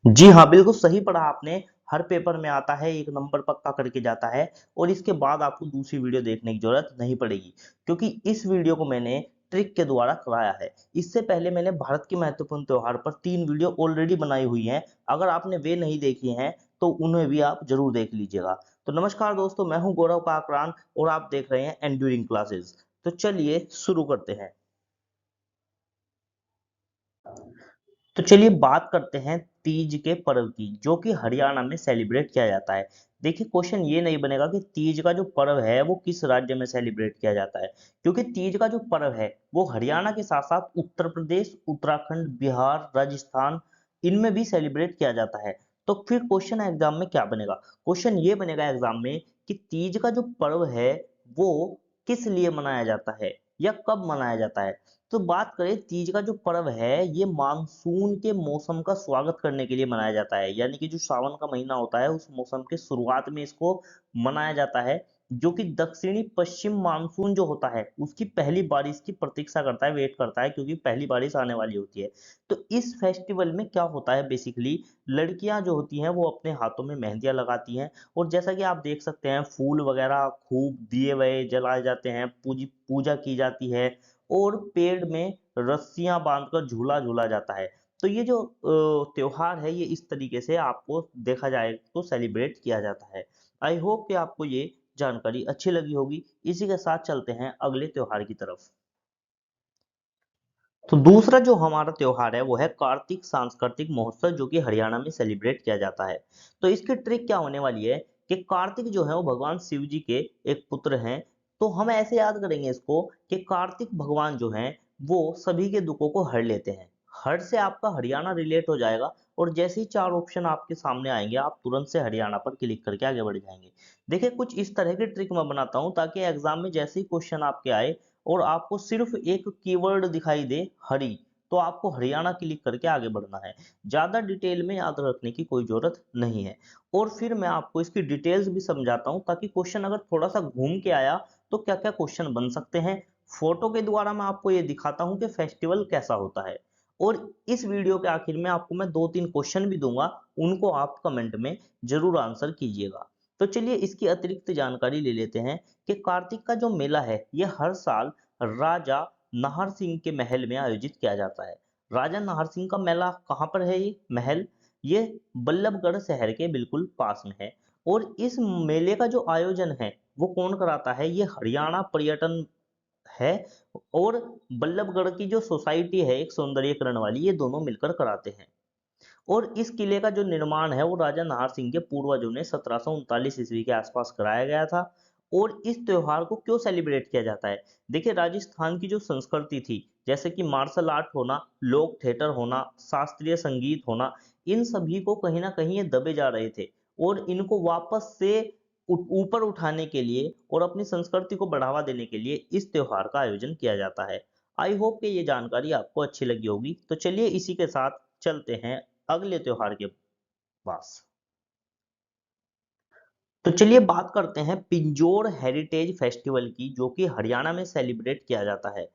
जी हाँ, बिल्कुल सही पढ़ा आपने। हर पेपर में आता है, 1 नंबर पक्का करके जाता है और इसके बाद आपको दूसरी वीडियो देखने की ज़रूरत नहीं पड़ेगी, क्योंकि इस वीडियो को मैंने ट्रिक के द्वारा कराया है। इससे पहले मैंने भारत के महत्वपूर्ण त्योहार पर 3 वीडियो ऑलरेडी बनाई हुई हैं। अगर आपने वे नहीं देखी हैं, तो उन्हें भी आप ज़रूर देख लीजिएगा। तो नमस्कार दोस्तों, मैं हूँ गौरव काकरान और आप देख रहे हैं एंड्यूरिंग क्लासेस। तो चलिए शुरू करते हैं। तो चलिए बात करते हैं तीज के पर्व की, जो कि हरियाणा में सेलिब्रेट किया जाता है। देखिए क्वेश्चन ये नहीं बनेगा कि तीज का जो पर्व है वो किस राज्य में सेलिब्रेट किया जाता है, क्योंकि तीज का जो पर्व है वो हरियाणा के साथ साथ उत्तर प्रदेश, उत्तराखंड, बिहार, राजस्थान, इनमें भी सेलिब्रेट किया जाता है। तो फिर क्वेश्चन एग्जाम में क्या बनेगा? क्वेश्चन ये बनेगा एग्जाम में कि तीज का जो पर्व है वो किस लिए मनाया जाता है या कब मनाया जाता है। तो बात करें तीज का जो पर्व है ये मानसून के मौसम का स्वागत करने के लिए मनाया जाता है, यानी कि जो सावन का महीना होता है उस मौसम के शुरुआत में इसको मनाया जाता है, जो कि दक्षिणी पश्चिम मानसून जो होता है उसकी पहली बारिश की प्रतीक्षा करता है, वेट करता है, क्योंकि पहली बारिश आने वाली होती है। तो इस फेस्टिवल में क्या होता है, बेसिकली लड़कियां जो होती हैं वो अपने हाथों में मेहंदियां लगाती हैं और जैसा कि आप देख सकते हैं फूल वगैरह खूब दिए वये जलाए जाते हैं, पूजी पूजा की जाती है और पेड़ में रस्सियां बांधकर झूला झूला जाता है। तो ये जो त्योहार है ये इस तरीके से आपको देखा जाए तो सेलिब्रेट किया जाता है। आई होप कि आपको ये जानकारी अच्छी लगी होगी। इसी के साथ चलते हैं अगले त्योहार की तरफ। तो दूसरा जो हमारा त्योहार है वो है कार्तिक सांस्कृतिक महोत्सव, जो कि हरियाणा में सेलिब्रेट किया जाता है। तो इसकी ट्रिक क्या होने वाली है कि कार्तिक जो है वो भगवान शिव जी के एक पुत्र हैं। तो हम ऐसे याद करेंगे इसको कि कार्तिक भगवान जो हैं वो सभी के दुखों को हर लेते हैं। हर से आपका हरियाणा रिलेट हो जाएगा और जैसे ही 4 ऑप्शन आपके सामने आएंगे आप तुरंत से हरियाणा पर क्लिक करके आगे बढ़ जाएंगे। देखिए कुछ इस तरह की ट्रिक मैं बनाता हूँ ताकि एग्जाम में जैसे ही क्वेश्चन आपके आए और आपको सिर्फ एक कीवर्ड दिखाई दे हरी, तो आपको हरियाणा क्लिक करके आगे बढ़ना है। ज्यादा डिटेल में याद रखने की कोई जरूरत नहीं है। और फिर मैं आपको इसकी डिटेल्स भी समझाता हूं ताकि क्वेश्चन अगर थोड़ा सा घूम के आया तो क्या क्या क्वेश्चन बन सकते हैं। फोटो के द्वारा मैं आपको ये दिखाता हूं कि फेस्टिवल कैसा होता है। और इस वीडियो के आखिर में आपको मैं 2-3 क्वेश्चन भी दूंगा, उनको आप कमेंट में जरूर आंसर कीजिएगा। तो चलिए इसकी अतिरिक्त जानकारी ले लेते हैं कि कार्तिक का जो मेला है ये हर साल राजा नाहर सिंह के महल में आयोजित किया जाता है। राजा नाहर सिंह का मेला कहाँ पर है? ये महल ये बल्लभगढ़ शहर के बिल्कुल पास में है। और इस मेले का जो आयोजन है वो कौन कराता है? ये हरियाणा पर्यटन है और बल्लभगढ़ की जो सोसाइटी है एक सौंदर्यकरण वाली, ये दोनों मिलकर कराते हैं। और इस किले का जो निर्माण है वो राजा नाहर सिंह के पूर्वजों ने 1739 ईस्वी के आसपास कराया गया था। और इस त्योहार को क्यों सेलिब्रेट किया जाता है? देखिए राजस्थान की जो संस्कृति थी, जैसे कि मार्शल आर्ट होना, लोक थिएटर होना, शास्त्रीय संगीत होना, इन सभी को कहीं ना कहीं ये दबे जा रहे थे और इनको वापस से ऊपर उठाने के लिए और अपनी संस्कृति को बढ़ावा देने के लिए इस त्योहार का आयोजन किया जाता है। आई होप कि ये जानकारी आपको अच्छी लगी होगी। तो चलिए इसी के साथ चलते हैं अगले त्योहार के पास। तो चलिए बात करते हैं पिंजोर हेरिटेज फेस्टिवल की, जो कि हरियाणा में सेलिब्रेट किया जाता है।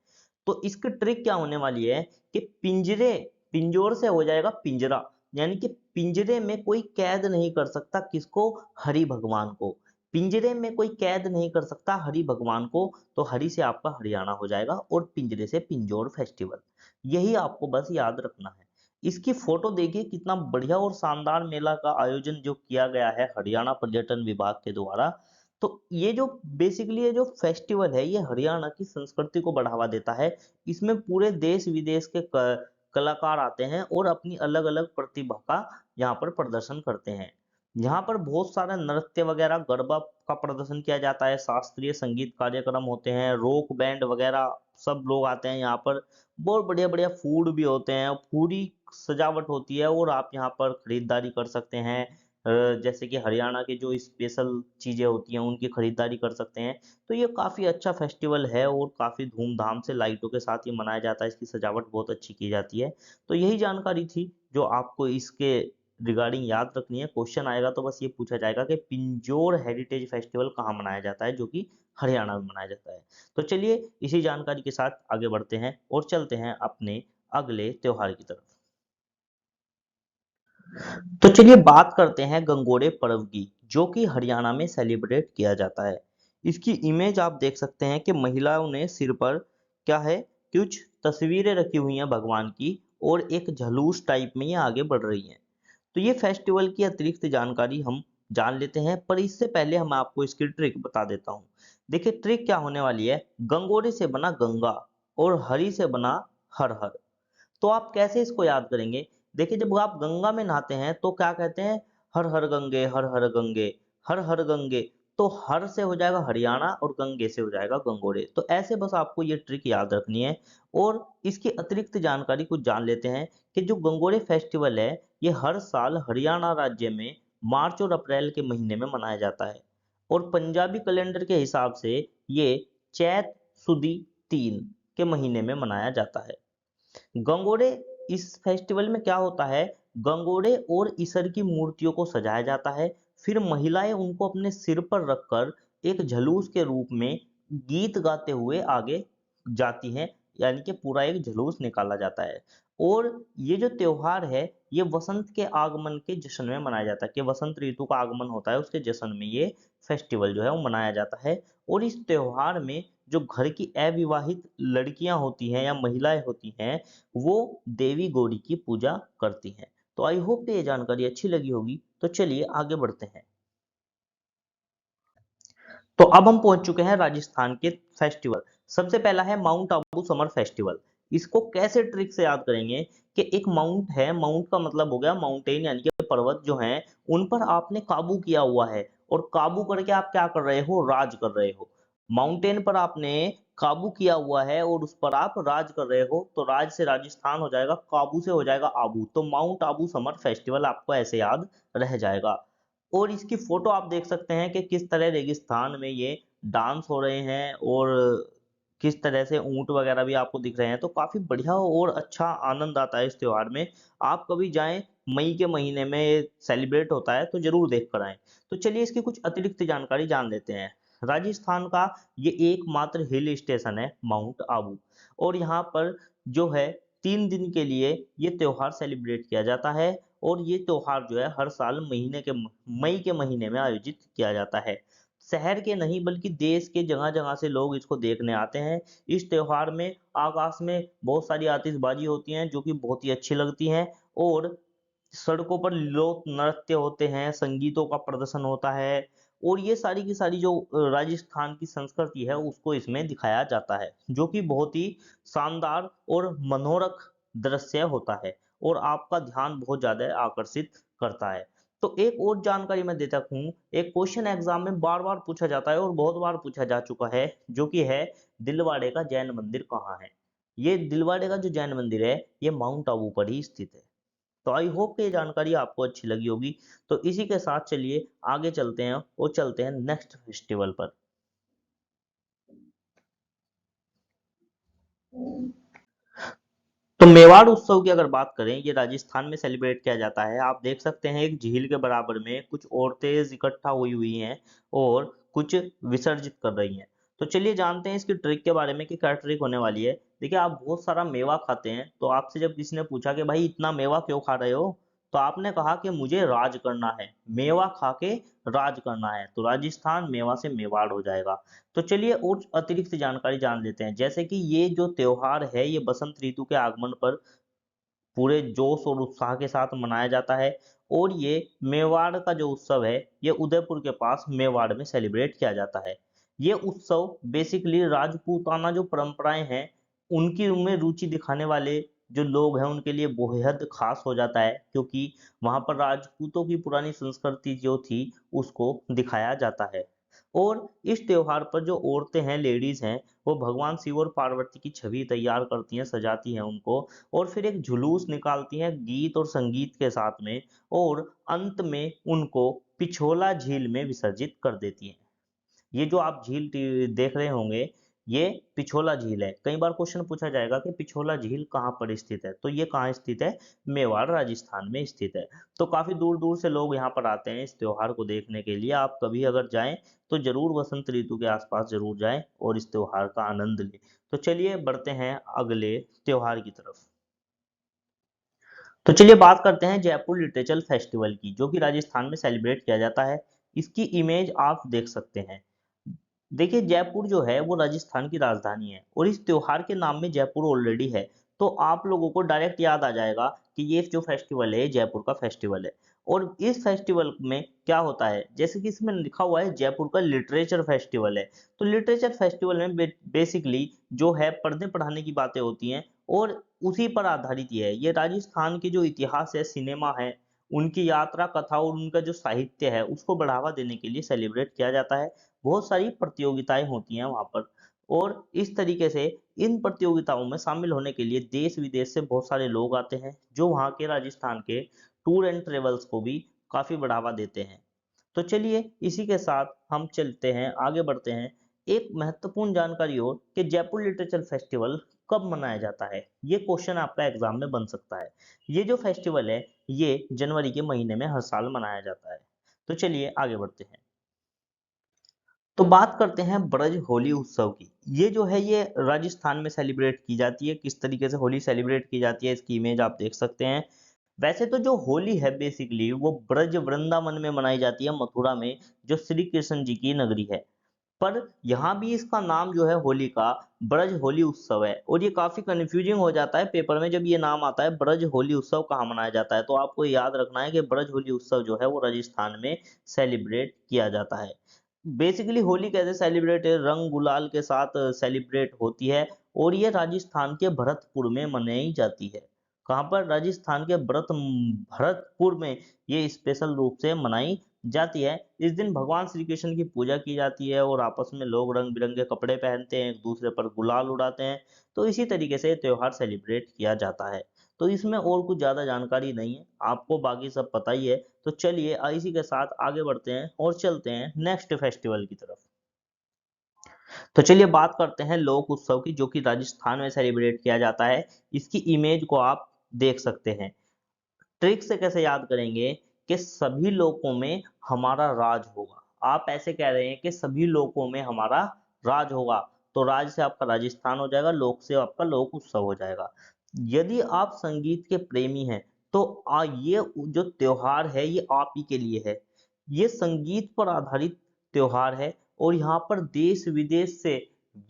तो इसकी ट्रिक क्या होने वाली है कि पिंजोर से हो जाएगा पिंजरा, यानी कि पिंजरे में कोई कैद नहीं कर सकता किसको? हरि भगवान को। पिंजरे में कोई कैद नहीं कर सकता हरि भगवान को, तो हरि से आपका हरियाणा हो जाएगा और पिंजरे से पिंजोर फेस्टिवल। यही आपको बस याद रखना है। इसकी फोटो देखिए कितना बढ़िया और शानदार मेला का आयोजन जो किया गया है हरियाणा पर्यटन विभाग के द्वारा। तो ये जो बेसिकली ये जो फेस्टिवल है ये हरियाणा की संस्कृति को बढ़ावा देता है। इसमें पूरे देश विदेश के कलाकार आते हैं और अपनी अलग अलग प्रतिभा का यहाँ पर प्रदर्शन करते हैं। यहाँ पर बहुत सारा नृत्य वगैरह गरबा का प्रदर्शन किया जाता है, शास्त्रीय संगीत कार्यक्रम होते हैं, रॉक बैंड वगैरह सब लोग आते हैं यहाँ पर। बहुत बढ़िया बढ़िया फूड भी होते हैं, पूरी सजावट होती है और आप यहाँ पर खरीदारी कर सकते हैं। जैसे कि हरियाणा के जो स्पेशल चीजें होती हैं उनकी खरीदारी कर सकते हैं। तो ये काफी अच्छा फेस्टिवल है और काफी धूमधाम से लाइटों के साथ ये मनाया जाता है, इसकी सजावट बहुत अच्छी की जाती है। तो यही जानकारी थी जो आपको इसके रिगार्डिंग याद रखनी है। क्वेश्चन आएगा तो बस ये पूछा जाएगा कि पिंजोर हेरिटेज फेस्टिवल कहाँ मनाया जाता है, जो कि हरियाणा में मनाया जाता है। तो चलिए इसी जानकारी के साथ आगे बढ़ते हैं और चलते हैं अपने अगले त्योहार की तरफ। तो चलिए बात करते हैं गंगोरे पर्व की, जो कि हरियाणा में सेलिब्रेट किया जाता है। इसकी इमेज आप देख सकते हैं कि महिलाओं ने सिर पर क्या है, कुछ तस्वीरें रखी हुई हैं भगवान की, और एक झलूस टाइप में ये आगे बढ़ रही हैं। तो ये फेस्टिवल की अतिरिक्त जानकारी हम जान लेते हैं, पर इससे पहले हम आपको इसकी ट्रिक बता देता हूँ। देखिए ट्रिक क्या होने वाली है, गंगोरे से बना गंगा और हरि से बना हर हर। तो आप कैसे इसको याद करेंगे? देखिए जब आप गंगा में नहाते हैं तो क्या कहते हैं, हर हर गंगे, हर हर गंगे, हर हर गंगे। तो हर से हो जाएगा हरियाणा और गंगे से हो जाएगा गंगोरे। तो ऐसे बस आपको ये ट्रिक याद रखनी है। और इसकी अतिरिक्त जानकारी कुछ जान लेते हैं कि जो गंगोरे फेस्टिवल है, ये हर साल हरियाणा राज्य में मार्च और अप्रैल के महीने में मनाया जाता है। और पंजाबी कैलेंडर के हिसाब से ये चैत सुदी 3 के महीने में मनाया जाता है। गंगोरे, इस फेस्टिवल में क्या होता है, गंगोरे और ईसर की मूर्तियों को सजाया जाता है। फिर महिलाएं उनको अपने सिर पर रखकर एक झलूस के रूप में गीत गाते हुए आगे जाती हैं, यानी कि पूरा एक जुलूस निकाला जाता है। और ये जो त्योहार है, ये वसंत के आगमन के जश्न में मनाया जाता है, कि वसंत ऋतु का आगमन होता है उसके जश्न में ये फेस्टिवल जो है वो मनाया जाता है। और इस त्योहार में जो घर की अविवाहित लड़कियां होती हैं या महिलाएं होती हैं, वो देवी गौरी की पूजा करती हैं। तो आई होप ये जानकारी अच्छी लगी होगी। तो चलिए आगे बढ़ते हैं। तो अब हम पहुंच चुके हैं राजस्थान के फेस्टिवल। सबसे पहला है माउंट आबू समर फेस्टिवल। इसको कैसे ट्रिक से याद करेंगे, कि एक माउंट है, माउंट का मतलब हो गया माउंटेन, यानी कि पर्वत जो हैं उन पर आपने काबू किया हुआ है, और काबू करके आप क्या कर रहे हो, राज कर रहे हो। माउंटेन पर आपने काबू किया हुआ है और उस पर आप राज कर रहे हो, तो राज से राजस्थान हो जाएगा, काबू से हो जाएगा आबू, तो माउंट आबू समर फेस्टिवल आपको ऐसे याद रह जाएगा। और इसकी फोटो आप देख सकते हैं कि किस तरह रेगिस्तान में ये डांस हो रहे हैं, और किस तरह से ऊंट वगैरह भी आपको दिख रहे हैं। तो काफी बढ़िया और अच्छा आनंद आता है इस त्योहार में। आप कभी जाएं, मई के महीने में सेलिब्रेट होता है, तो जरूर देख कर आएं। तो चलिए इसकी कुछ अतिरिक्त जानकारी जान लेते हैं। राजस्थान का ये एकमात्र हिल स्टेशन है माउंट आबू, और यहाँ पर जो है 3 दिन के लिए ये त्योहार सेलिब्रेट किया जाता है। और ये त्योहार जो है हर साल मई के महीने में आयोजित किया जाता है। शहर के नहीं बल्कि देश के जगह जगह से लोग इसको देखने आते हैं। इस त्योहार में आकाश में बहुत सारी आतिशबाजी होती हैं जो कि बहुत ही अच्छी लगती हैं, और सड़कों पर लोक नृत्य होते हैं, संगीतों का प्रदर्शन होता है। और ये सारी की सारी जो राजस्थान की संस्कृति है उसको इसमें दिखाया जाता है, जो कि बहुत ही शानदार और मनोरक दृश्य होता है, और आपका ध्यान बहुत ज्यादा आकर्षित करता है। तो एक और जानकारी मैं देता हूँ, एक क्वेश्चन एग्जाम में बार बार पूछा जाता है और बहुत बार पूछा जा चुका है, जो कि है दिलवाड़े का जैन मंदिर कहाँ है। ये दिलवाड़े का जो जैन मंदिर है, ये माउंट आबू पर ही स्थित है। तो आई होप कि ये जानकारी आपको अच्छी लगी होगी। तो इसी के साथ चलिए आगे चलते हैं और चलते हैं नेक्स्ट फेस्टिवल पर। तो मेवाड़ उत्सव की अगर बात करें, ये राजस्थान में सेलिब्रेट किया जाता है। आप देख सकते हैं एक झील के बराबर में कुछ औरतें इकट्ठा हुई हुई हैं और कुछ विसर्जित कर रही हैं। तो चलिए जानते हैं इसकी ट्रिक के बारे में कि क्या ट्रिक होने वाली है। देखिए आप बहुत सारा मेवा खाते हैं, तो आपसे जब किसी ने पूछा कि भाई इतना मेवा क्यों खा रहे हो, तो आपने कहा कि मुझे राज करना है, मेवा खा के राज करना है, तो राजस्थान मेवा से मेवाड़ हो जाएगा। तो चलिए और अतिरिक्त जानकारी जान लेते हैं, जैसे कि ये जो त्योहार है ये बसंत ऋतु के आगमन पर पूरे जोश और उत्साह के साथ मनाया जाता है। और ये मेवाड़ का जो उत्सव है, ये उदयपुर के पास मेवाड़ में सेलिब्रेट किया जाता है। ये उत्सव बेसिकली राजपूताना जो परंपराएं हैं उनकी उनमें रुचि दिखाने वाले जो लोग हैं उनके लिए बेहद खास हो जाता है, क्योंकि वहां पर राजपूतों की पुरानी संस्कृति जो थी उसको दिखाया जाता है। और इस त्योहार पर जो औरतें हैं, लेडीज हैं, वो भगवान शिव और पार्वती की छवि तैयार करती हैं, सजाती हैं उनको, और फिर एक जुलूस निकालती हैं गीत और संगीत के साथ में, और अंत में उनको पिछोला झील में विसर्जित कर देती हैं। ये जो आप झील देख रहे होंगे, ये पिछोला झील है। कई बार क्वेश्चन पूछा जाएगा कि पिछोला झील कहाँ पर स्थित है, तो ये कहाँ स्थित है, मेवाड़ राजस्थान में स्थित है। तो काफी दूर दूर से लोग यहाँ पर आते हैं इस त्योहार को देखने के लिए। आप कभी अगर जाएं तो जरूर वसंत ऋतु के आसपास जरूर जाएं और इस त्योहार का आनंद लें। तो चलिए बढ़ते हैं अगले त्योहार की तरफ। तो चलिए बात करते हैं जयपुर लिटरेचर फेस्टिवल की, जो कि राजस्थान में सेलिब्रेट किया जाता है। इसकी इमेज आप देख सकते हैं। देखिए जयपुर जो है वो राजस्थान की राजधानी है और इस त्योहार के नाम में जयपुर ऑलरेडी है, तो आप लोगों को डायरेक्ट याद आ जाएगा कि ये जो फेस्टिवल है जयपुर का फेस्टिवल है। और इस फेस्टिवल में क्या होता है, जैसे कि इसमें लिखा हुआ है जयपुर का लिटरेचर फेस्टिवल है। तो लिटरेचर फेस्टिवल में बेसिकली जो है पढ़ने पढ़ाने की बातें होती हैं और उसी पर आधारित ये है। ये राजस्थान के जो इतिहास है, सिनेमा है, उनकी यात्रा कथा और उनका जो साहित्य है उसको बढ़ावा देने के लिए सेलिब्रेट किया जाता है। बहुत सारी प्रतियोगिताएं होती हैं वहाँ पर, और इस तरीके से इन प्रतियोगिताओं में शामिल होने के लिए देश विदेश से बहुत सारे लोग आते हैं, जो वहाँ के राजस्थान के टूर एंड ट्रेवल्स को भी काफी बढ़ावा देते हैं। तो चलिए इसी के साथ हम चलते हैं, आगे बढ़ते हैं। एक महत्वपूर्ण जानकारी और कि जयपुर लिटरेचर फेस्टिवल कब मनाया जाता है, ये क्वेश्चन आपका एग्जाम में बन सकता है। ये जो फेस्टिवल है ये जनवरी के महीने में हर साल मनाया जाता है। तो चलिए आगे बढ़ते हैं। तो बात करते हैं ब्रज होली उत्सव की। ये जो है ये राजस्थान में सेलिब्रेट की जाती है। किस तरीके से होली सेलिब्रेट की जाती है इसकी इमेज आप देख सकते हैं। वैसे तो जो होली है बेसिकली वो ब्रज वृंदावन में मनाई जाती है, मथुरा में, जो श्री कृष्ण जी की नगरी है। पर यहाँ भी इसका नाम जो है होली का ब्रज होली उत्सव है, और ये काफी कंफ्यूजिंग हो जाता है पेपर में जब ये नाम आता है ब्रज होली उत्सव कहाँ मनाया जाता है। तो आपको याद रखना है कि ब्रज होली उत्सव जो है वो राजस्थान में सेलिब्रेट किया जाता है। बेसिकली होली कैसे सेलिब्रेट है, रंग गुलाल के साथ सेलिब्रेट होती है, और ये राजस्थान के भरतपुर में मनाई जाती है। कहाँ पर? राजस्थान के भरतपुर में ये स्पेशल रूप से मनाई जाती है। इस दिन भगवान श्री कृष्ण की पूजा की जाती है और आपस में लोग रंग बिरंगे कपड़े पहनते हैं, एक दूसरे पर गुलाल उड़ाते हैं। तो इसी तरीके से त्योहार सेलिब्रेट किया जाता है। तो इसमें और कुछ ज्यादा जानकारी नहीं है, आपको बाकी सब पता ही है। तो चलिए इसी के साथ आगे बढ़ते हैं और चलते हैं नेक्स्ट फेस्टिवल की तरफ। तो चलिए बात करते हैं लोक उत्सव की, जो कि राजस्थान में सेलिब्रेट किया जाता है। इसकी इमेज को आप देख सकते हैं। ट्रिक से कैसे याद करेंगे कि सभी लोकों में हमारा राज होगा। आप ऐसे कह रहे हैं कि सभी लोकों में हमारा राज होगा, तो राज से आपका राजस्थान हो जाएगा, लोक से आपका लोक उत्सव हो जाएगा। यदि आप संगीत के प्रेमी हैं तो ये जो त्योहार है ये आप ही के लिए है। ये संगीत पर आधारित त्योहार है, और यहाँ पर देश विदेश से,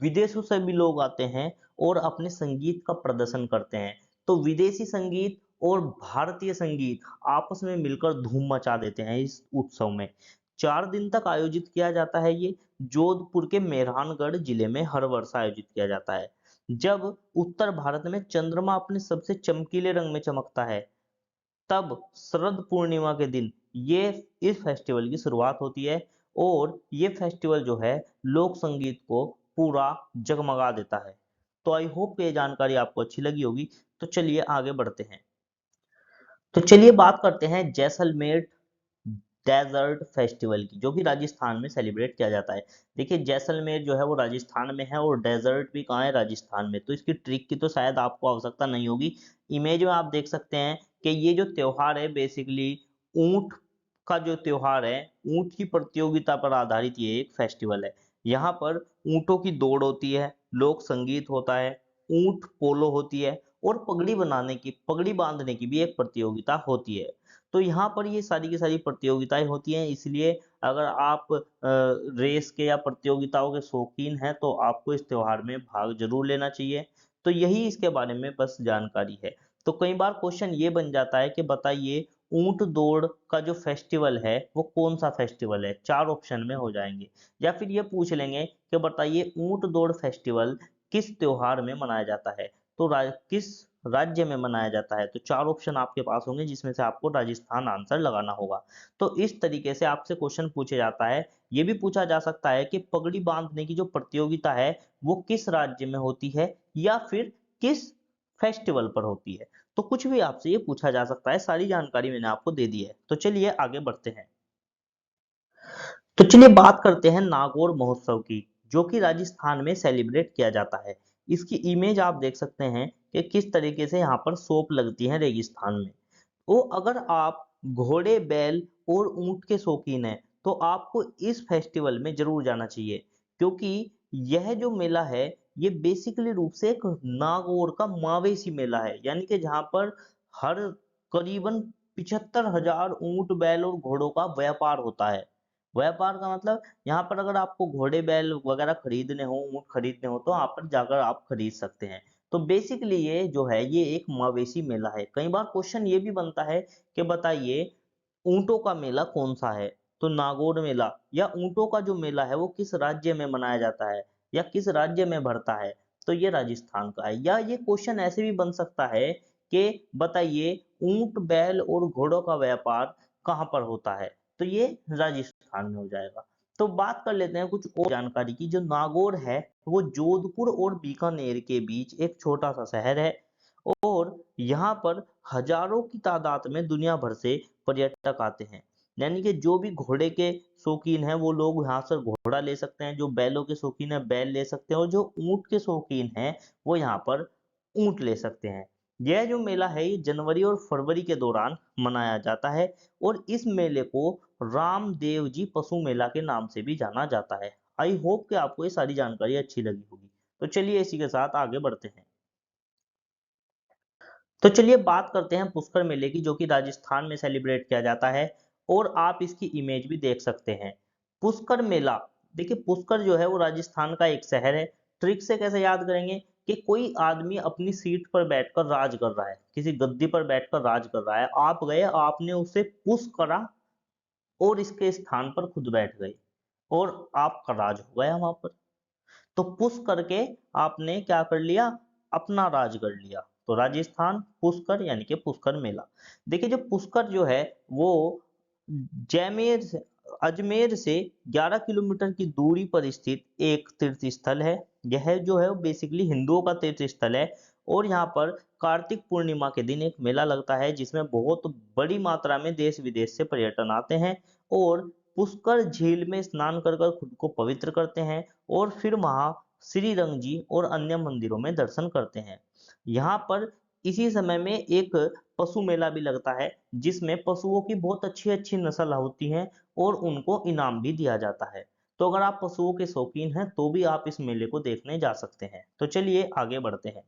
विदेशों से भी लोग आते हैं और अपने संगीत का प्रदर्शन करते हैं। तो विदेशी संगीत और भारतीय संगीत आपस में मिलकर धूम मचा देते हैं इस उत्सव में। 4 दिन तक आयोजित किया जाता है ये। जोधपुर के मेहरानगढ़ जिले में हर वर्ष आयोजित किया जाता है। जब उत्तर भारत में चंद्रमा अपने सबसे चमकीले रंग में चमकता है, तब शरद पूर्णिमा के दिन ये इस फेस्टिवल की शुरुआत होती है, और ये फेस्टिवल जो है लोक संगीत को पूरा जगमगा देता है। तो आई होप ये जानकारी आपको अच्छी लगी होगी। तो चलिए आगे बढ़ते हैं। तो चलिए बात करते हैं जैसलमेर डेजर्ट फेस्टिवल की, जो कि राजस्थान में सेलिब्रेट किया जाता है। देखिए जैसलमेर जो है वो राजस्थान में है, और डेजर्ट भी कहाँ है? राजस्थान में। तो इसकी ट्रिक की तो शायद आपको आवश्यकता नहीं होगी। इमेज में आप देख सकते हैं कि ये जो त्योहार है बेसिकली ऊंट का जो त्योहार है, ऊंट की प्रतियोगिता पर आधारित ये एक फेस्टिवल है। यहाँ पर ऊंटों की दौड़ होती है, लोक संगीत होता है, ऊंट पोलो होती है, और पगड़ी बांधने की भी एक प्रतियोगिता होती है। तो यहाँ पर ये सारी की सारी प्रतियोगिताएं होती हैं, इसलिए अगर आप रेस के या प्रतियोगिताओं के शौकीन हैं तो आपको इस त्योहार में भाग जरूर लेना चाहिए। तो यही इसके बारे में बस जानकारी है। तो कई बार क्वेश्चन ये बन जाता है कि बताइए ऊंट दौड़ का जो फेस्टिवल है वो कौन सा फेस्टिवल है, 4 ऑप्शन में हो जाएंगे। या फिर ये पूछ लेंगे कि बताइए ऊंट दौड़ फेस्टिवल किस त्योहार में मनाया जाता है, तो किस राज्य में मनाया जाता है। तो 4 ऑप्शन आपके पास होंगे जिसमें से आपको राजस्थान आंसर लगाना होगा। तो इस तरीके से आपसे क्वेश्चन पूछे जाता है। ये भी पूछा जा सकता है कि पगड़ी बांधने की जो प्रतियोगिता है वो किस राज्य में होती है, या फिर किस फेस्टिवल पर होती है। तो कुछ भी आपसे ये पूछा जा सकता है। सारी जानकारी मैंने आपको दे दी है। तो चलिए आगे बढ़ते हैं। तो चलिए बात करते हैं नागौर महोत्सव की, जो कि राजस्थान में सेलिब्रेट किया जाता है। इसकी इमेज आप देख सकते हैं कि किस तरीके से यहाँ पर सोप लगती है रेगिस्तान में। तो अगर आप घोड़े, बैल और ऊंट के शौकीन हैं तो आपको इस फेस्टिवल में जरूर जाना चाहिए, क्योंकि यह जो मेला है ये बेसिकली रूप से एक नागौर का मावेशी मेला है। यानी कि जहाँ पर हर करीबन 75,000 ऊंट बैल और घोड़ों का व्यापार होता है। व्यापार का मतलब यहाँ पर अगर आपको घोड़े बैल वगैरह खरीदने हो, ऊंट खरीदने हो, तो यहाँ पर जाकर आप खरीद सकते हैं। तो बेसिकली ये जो है ये एक मवेशी मेला है। कई बार क्वेश्चन ये भी बनता है कि बताइए ऊंटों का मेला कौन सा है, तो नागौर मेला या ऊंटों का जो मेला है वो किस राज्य में मनाया जाता है या किस राज्य में भरता है, तो ये राजस्थान का है। या ये क्वेश्चन ऐसे भी बन सकता है कि बताइए ऊंट बैल और घोड़ों का व्यापार कहाँ पर होता है, तो ये राजस्थान में हो जाएगा। तो बात कर लेते हैं कुछ और जानकारी की। जो नागौर है वो जोधपुर और बीकानेर के बीच एक छोटा सा शहर है और यहाँ पर हजारों की तादाद में दुनिया भर से पर्यटक आते हैं। यानी कि जो भी घोड़े के शौकीन हैं वो लोग यहाँ से घोड़ा ले सकते हैं, जो बैलों के शौकीन है बैल ले सकते हैं और जो ऊंट के शौकीन हैं वो यहाँ पर ऊंट ले सकते हैं। यह जो मेला है ये जनवरी और फरवरी के दौरान मनाया जाता है और इस मेले को रामदेव जी पशु मेला के नाम से भी जाना जाता है। आई होप कि आपको ये सारी जानकारी अच्छी लगी होगी। तो चलिए इसी के साथ आगे बढ़ते हैं। तो चलिए बात करते हैं पुष्कर मेले की, जो कि राजस्थान में सेलिब्रेट किया जाता है और आप इसकी इमेज भी देख सकते हैं। पुष्कर मेला, देखिए पुष्कर जो है वो राजस्थान का एक शहर है। ट्रिक से कैसे याद करेंगे कि कोई आदमी अपनी सीट पर बैठकर राज कर रहा है, किसी गद्दी पर बैठकर राज कर रहा है, आप गए आपने उसे पुश करा और इसके स्थान पर खुद बैठ गए और आपका राज हो गया वहां पर। तो पुश करके आपने क्या कर लिया, अपना राज कर लिया। तो राजस्थान पुष्कर यानी कि पुष्कर मेला। देखिए जो पुष्कर जो है वो जैमेर से अजमेर से 11 किलोमीटर की दूरी पर स्थित एक तीर्थ स्थल है। यह जो है वो बेसिकली हिंदुओं का तीर्थ स्थल है और यहाँ पर कार्तिक पूर्णिमा के दिन एक मेला लगता है जिसमें बहुत बड़ी मात्रा में देश विदेश से पर्यटन आते हैं और पुष्कर झील में स्नान कर कर खुद को पवित्र करते हैं और फिर वहां श्री रंग जी और अन्य मंदिरों में दर्शन करते हैं। यहाँ पर इसी समय में एक पशु मेला भी लगता है जिसमें पशुओं की बहुत अच्छी अच्छी नस्ल होती है और उनको इनाम भी दिया जाता है। तो अगर आप पशुओं के शौकीन हैं तो भी आप इस मेले को देखने जा सकते हैं। तो चलिए आगे बढ़ते हैं।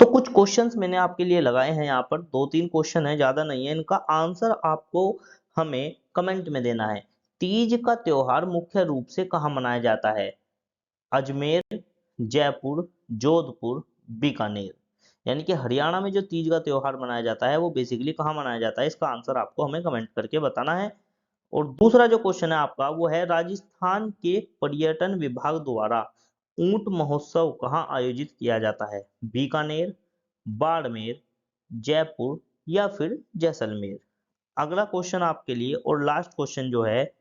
तो कुछ क्वेश्चंस मैंने आपके लिए लगाए हैं, यहाँ पर 2-3 क्वेश्चन है, ज्यादा नहीं है। इनका आंसर आपको हमें कमेंट में देना है। तीज का त्योहार मुख्य रूप से कहाँ मनाया जाता है? अजमेर, जयपुर, जोधपुर, बीकानेर। यानी कि हरियाणा में जो तीज का त्योहार मनाया जाता है वो बेसिकली कहाँ मनाया जाता है, इसका आंसर आपको हमें कमेंट करके बताना है। और दूसरा जो क्वेश्चन है आपका वो है राजस्थान के पर्यटन विभाग द्वारा ऊंट महोत्सव कहाँ आयोजित किया जाता है? बीकानेर, बाड़मेर, जयपुर या फिर जैसलमेर। अगला क्वेश्चन आपके लिए और लास्ट क्वेश्चन जो है,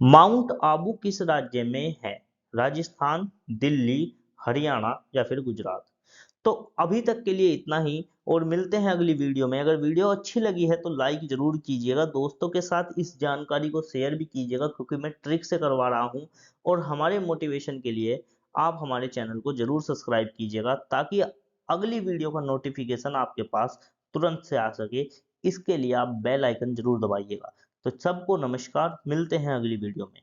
माउंट आबू किस राज्य में है? राजस्थान, दिल्ली, हरियाणा या फिर गुजरात। तो अभी तक के लिए इतना ही और मिलते हैं अगली वीडियो में। अगर वीडियो अच्छी लगी है तो लाइक जरूर कीजिएगा, दोस्तों के साथ इस जानकारी को शेयर भी कीजिएगा क्योंकि मैं ट्रिक से करवा रहा हूं। और हमारे मोटिवेशन के लिए आप हमारे चैनल को जरूर सब्सक्राइब कीजिएगा ताकि अगली वीडियो का नोटिफिकेशन आपके पास तुरंत से आ सके। इसके लिए आप बेल आइकन जरूर दबाइएगा। तो सबको नमस्कार, मिलते हैं अगली वीडियो में।